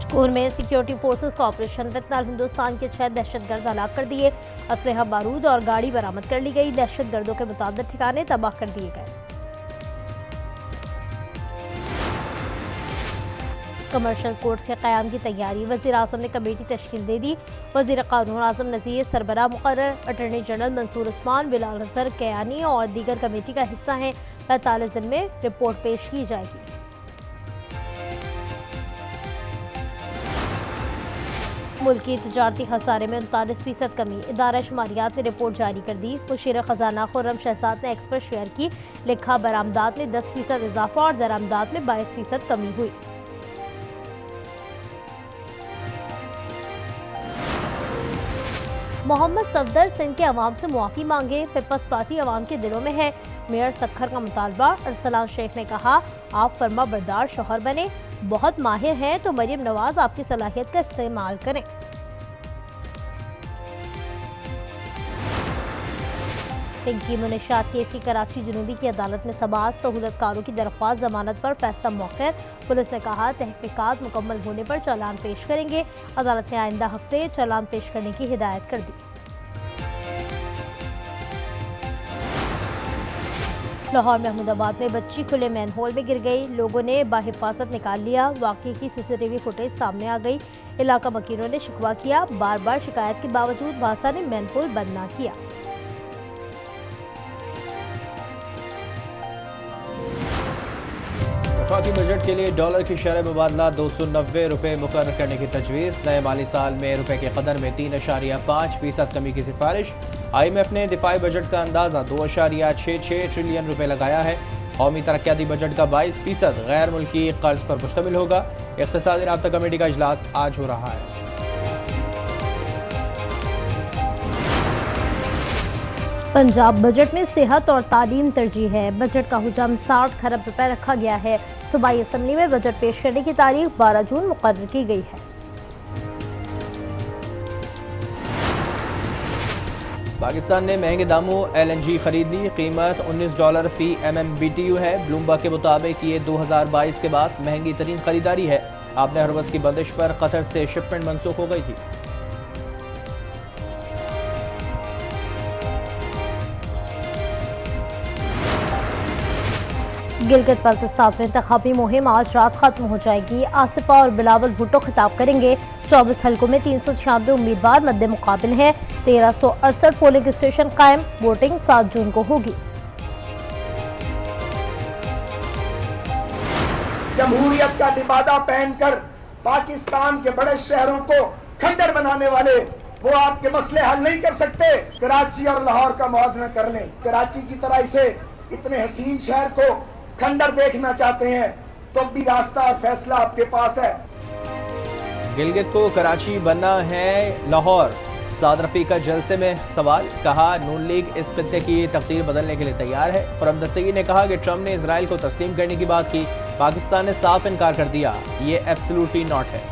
पंचकूर में security forces का operation वितनाल Hindustan के 6 दहशतगर्द हलाक कर दिए। असलहा बारूद और गाड़ी बरामद कर ली गई। दहशतगर्दों के मुताबिक ठिकाने तबाह कर दिए गए। कमर्शियल कोर्ट्स के क़याम की तैयारी, वज़ीर आज़म ने कमेटी तश्कील दे दी। वज़ीर क़ानून आज़म नज़ीर सरबराह मुक़र्रर। अटॉर्नी जनरल मंसूर उस्मान, बिलाल अज़हर कैयानी और दीगर कमेटी का हिस्सा हैं। 45 दिन में रिपोर्ट पेश की जाएगी। मुल्की तजारती खसारे में 39% कमी, इदारा शुमारियात ने रिपोर्ट जारी कर दी। मुशीर खजाना खुर्रम शहजाद ने एक्सप्रेस शेयर की, लिखा बरामदात में 10% इजाफा और दरामदात में 22% कमी हुई। मोहम्मद सफदर सिंध के अवाम से मुआफ़ी मांगे, पीपल्स पार्टी अवाम के दिलों में है। मेयर सखर का मुतालबा। अरसलान शेख ने कहा, आप फरमा बरदार शौहर बने, बहुत माहिर हैं तो मरियम नवाज आपकी सलाहियत का इस्तेमाल करें। पिंकी मुनिशात केस की कराची जुनूबी की अदालत में समाअत, सहूलतकारों की दरख्वास्त जमानत पर फैसला मौखर। पुलिस ने कहा, तहकीकात मुकम्मल होने पर चालान पेश करेंगे। अदालत ने आइंदा हफ्ते चालान पेश करने की हिदायत कर दी। लाहौर में अहमदाबाद में बच्ची खुले मैनहोल में गिर गई, लोगों ने बाहिफाजत निकाल लिया। वाक़े की सीसीटीवी फुटेज सामने आ गई। इलाका मकीनों ने शिकवा किया, बार बार शिकायत के बावजूद भाषा ने मैनहोल बंद न किया। वफाकी बजट के लिए डॉलर की शरह मुबादला 290 रुपये मुकर्रर करने की तजवीज़। नए माली साल में रुपये की कदर में 3.5% कमी की सिफारिश। IMF ने दिफाई बजट का अंदाज़ा 2.66 ट्रिलियन रुपये लगाया है। कौमी तरक्याती बजट का 22% गैर मुल्की कर्ज पर मुश्तमिल होगा। इक़्तिसादी राब्ता कमेटी का इजलास आज हो रहा है। पंजाब बजट में सेहत और तालीम तरजीह है। बजट का हुजम 60 खरब रुपए रखा गया है। सूबाई असम्बली में बजट पेश करने की तारीख 12 जून मुकर्रर की गई है। पाकिस्तान ने महंगे दामों LNG खरीद ली। कीमत $19 फी MMBTU है। ब्लूमबर्ग के मुताबिक ये 2022 के बाद महंगी तरीन खरीदारी है। आपने हरबस की बंदिश पर कतर से शिपमेंट मनसूख हो गई थी। गिलगित बल्तिस्तान में इंतखाबी मुहिम आज रात खत्म हो जाएगी। आसिफा और बिलावल भुट्टो खिताब करेंगे। 24 हलकों में 396 उम्मीदवार मद्दे मुकाबिल हैं। 1368 पोलिंग स्टेशन कायम। वोटिंग 7 जून को होगी। जमहूरियत का लिबादा पहनकर पाकिस्तान के बड़े शहरों को खंडर बनाने वाले वो आपके मसले हल नहीं कर सकते। कराची और लाहौर का मुआवजा कर लें। कराची की तरह इसे इतने हसीन शहर को खंडर देखना चाहते हैं तो भी रास्ता और फैसला आपके पास है। गिलगित को कराची बनना है लाहौर। साद रफी का जलसे में सवाल, कहा नून लीग इस खत्ते की तकदीर बदलने के लिए तैयार है। खुर्रम दस्तगीर ने कहा कि ट्रंप ने इजराइल को तस्लीम करने की बात की, पाकिस्तान ने साफ इनकार कर दिया, ये एब्सोल्युटली नॉट है।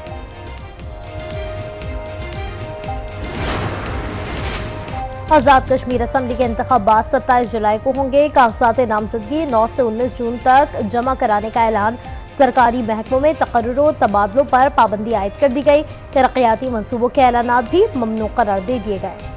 आज़ाद कश्मीर असम्बली के इंतखाबात 27 जुलाई को होंगे। कागजात नामजदगी 9 से 19 जून तक जमा कराने का ऐलान। सरकारी महकमों में तकर्रुरों तबादलों पर पाबंदी आयद कर दी गई। तरक्याती मंसूबों के ऐलानात भी ममनू करार दे दिए गए।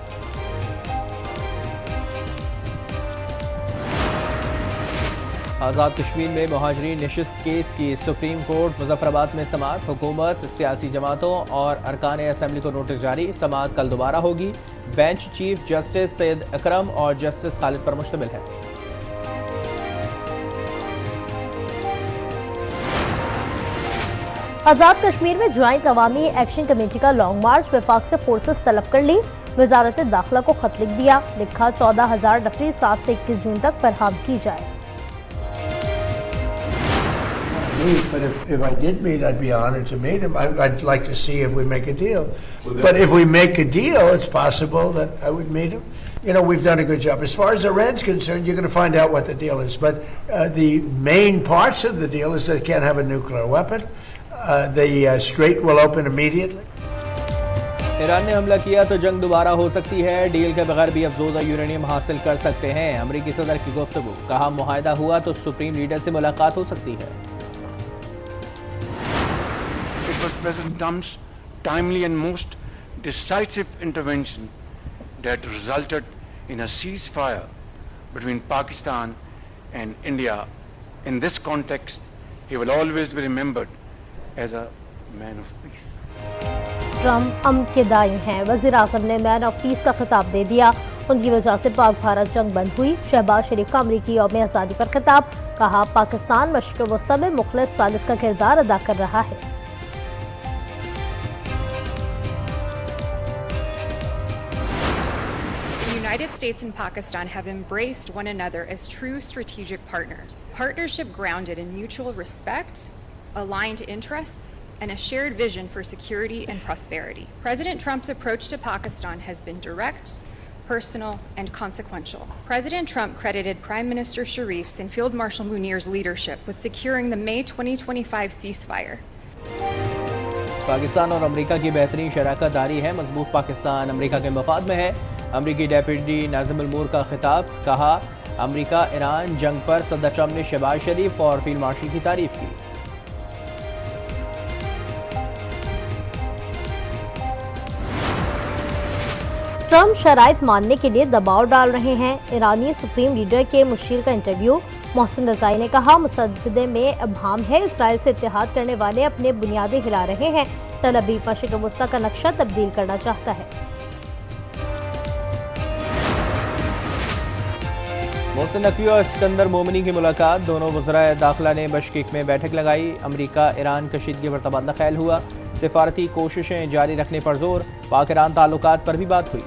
आज़ाद कश्मीर में मुहाजिरीन नशिस्त केस की सुप्रीम कोर्ट मुजफ्फराबाद में समाअत। हुकूमत, सियासी जमातों और अरकान असम्बली को नोटिस जारी। समाअत कल दोबारा होगी। बेंच चीफ जस्टिस सैयद अकरम और जस्टिस खालिद पर मुश्तमिल है। आज़ाद कश्मीर में ज्वाइंट अवामी एक्शन कमेटी का लॉन्ग मार्च। वफाक से फोर्सेस तलब कर ली। वजारत दाखिला को खत लिख दिया, लिखा 14,000 नफरी 7 से 21 जून तक फराहम की जाए। But if I did meet, I'd be honored to meet him. I'd like to see if we make a deal. But if we make a deal, it's possible that I would meet him. You know, we've done a good job. As far as Iran's concerned, you're going to find out what the deal is. But the main parts of the deal is that they can't have a nuclear weapon. The strait will open immediately. Iran ने हमला किया तो जंग दोबारा हो सकती है। Deal के बगैर भी अफजोदा यूरेनियम हासिल कर सकते हैं। अमरीकी सदर की गुफ्तगू, कहा मुआहदा हुआ तो सुप्रीम लीडर से मुलाकात हो सकती है। was President Trump's timely and most decisive intervention that resulted in a ceasefire between Pakistan and India. In this context, he will always be remembered as a man of peace. Trump अमन के दाई हैं। वज़ीर आज़म ने man of peace का खिताब दे दिया। उनकी वजह से पाक भारत जंग बंद हुई। शहबाज शरीफ का अमरीकी यौम आज़ादी पर खिताब, कहा पाकिस्तान मशरिक़ वस्ता में मुखलिस सालिस का किरदार अदा कर रहा है। The United States and Pakistan have embraced one another as true strategic partners. Partnership grounded in mutual respect, aligned interests, and a shared vision for security and prosperity. President Trump's approach to Pakistan has been direct, personal, and consequential. President Trump credited Prime Minister Sharif's and Field Marshal Munir's leadership with securing the May 2025 ceasefire. Pakistan और America की बेहतरीन शराकत जारी है। मजबूत Pakistan America के मफाद में है। अमेरिकी डेप्यूटी नाज़िमुल मूर का खिताब, कहा अमेरिका ईरान जंग पर सदर ट्रम्प ने शहबाज शरीफ और फील्ड मार्शल की तारीफ की। ट्रम्प शराइत मानने के लिए दबाव डाल रहे हैं। ईरानी सुप्रीम लीडर के मुशीर का इंटरव्यू। मोहसिन रज़ाई ने कहा मुसद्दे में अभाम है, इसराइल से इत्तेहाद करने वाले अपने बुनियादें हिला रहे हैं। तल अवीव मशरिक़ वस्ता का नक्शा तब्दील करना चाहता है। मोहसिन नकवी और सिकंदर मोमिनी की मुलाकात। दोनों वज़राए दाखिला ने बशकीक में बैठक लगाई। अमेरिका ईरान कशीदगी पर तबादला ख्याल हुआ। सिफारती कोशिशें जारी रखने पर जोर। पाक ईरान ताल्लुकात पर भी बात हुई।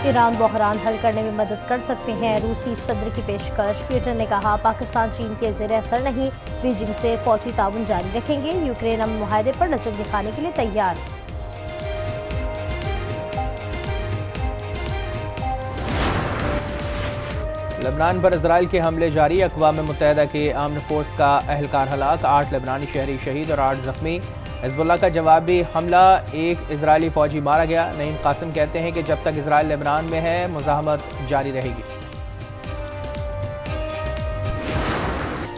ईरान बहरान हल करने में मदद कर सकते हैं, रूसी सदर की पेशकश। पीटर ने कहा पाकिस्तान चीन के ज़ेरे असर नहीं, बीजिंग से फौजी ताउन जारी रखेंगे। यूक्रेन अमन मुआहदे पर नजर दिखाने के लिए तैयार। लेबनान पर इजराइल के हमले जारी। अक़वाम मुत्तहिदा के आर्म्ड फोर्स का एहलकार हलाक, 8 लेबनानी शहरी शहीद और 8 जख्मी। हिज़्बुल्लाह का जवाबी हमला, 1 इजरायली फौजी मारा गया। नईम कासिम कहते हैं कि जब तक इजराइल लेबनान में है मुज़ाहमत जारी रहेगी।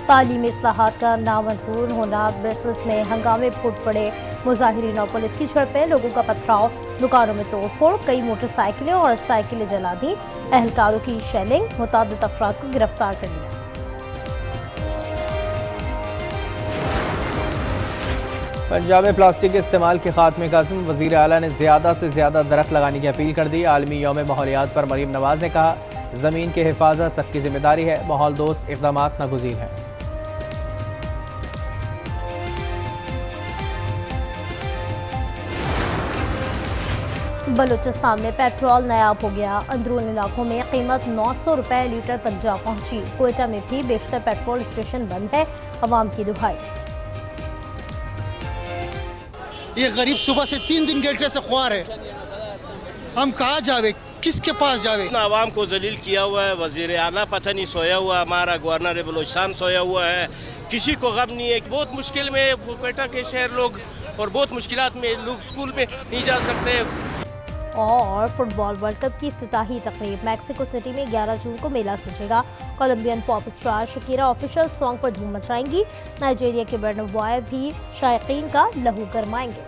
तालीमी इस्लाहात का नामंजूर होना। ब्रसेल्स में हंगामे फूट पड़े। मुजाहिरीन और पुलिस की झड़पें, लोगों का पथराव, दुकानों में तोड़फोड़, कई मोटरसाइकिलें और साइकिलें जला दी। एहलकारों की शेलिंग, मुतादिद अफराद को गिरफ्तार कर लिया। पंजाब में प्लास्टिक के इस्तेमाल के खात्मे का अज़्म। वज़ीर आला ने ज़्यादा से ज़्यादा दरख्त लगाने की अपील कर दी। आलमी यौम माहौलियात पर मरीम नवाज ने कहा ज़मीन की हिफाजत सबकी जिम्मेदारी है, माहौल दोस्त इक़दाम नागुज़ीर हैं। बलूचिस्तान में पेट्रोल नायाब हो गया। अंदरून इलाकों में कीमत 900 रुपए लीटर तक जा पहुंची। कोयटा में भी बेशतर पेट्रोल स्टेशन बंद है। अवाम की दुहाई। ये गरीब सुबह से 3 दिन गेटरे से ख्वार है, हम कहाँ जावे, किसके पास जावे? आवाम को जलील किया हुआ है। वजीर आला पता नहीं सोया हुआ, हमारा गवर्नर बलूचिस्तान सोया हुआ है, किसी को गम नहीं है। बहुत मुश्किल में कोयटा के शहर लोग और बहुत मुश्किलात में लोग स्कूल में नहीं जा सकते। और फुटबॉल वर्ल्ड कप की इफ्तिताही तकरीब। मैक्सिको सिटी में 11 जून को मेला सजेगा। Colombian pop star Shakira official song पर धूम मचाएंगी। नाइजीरिया के बर्ना बॉय भी शायकीन का लहू गरमाएंगे।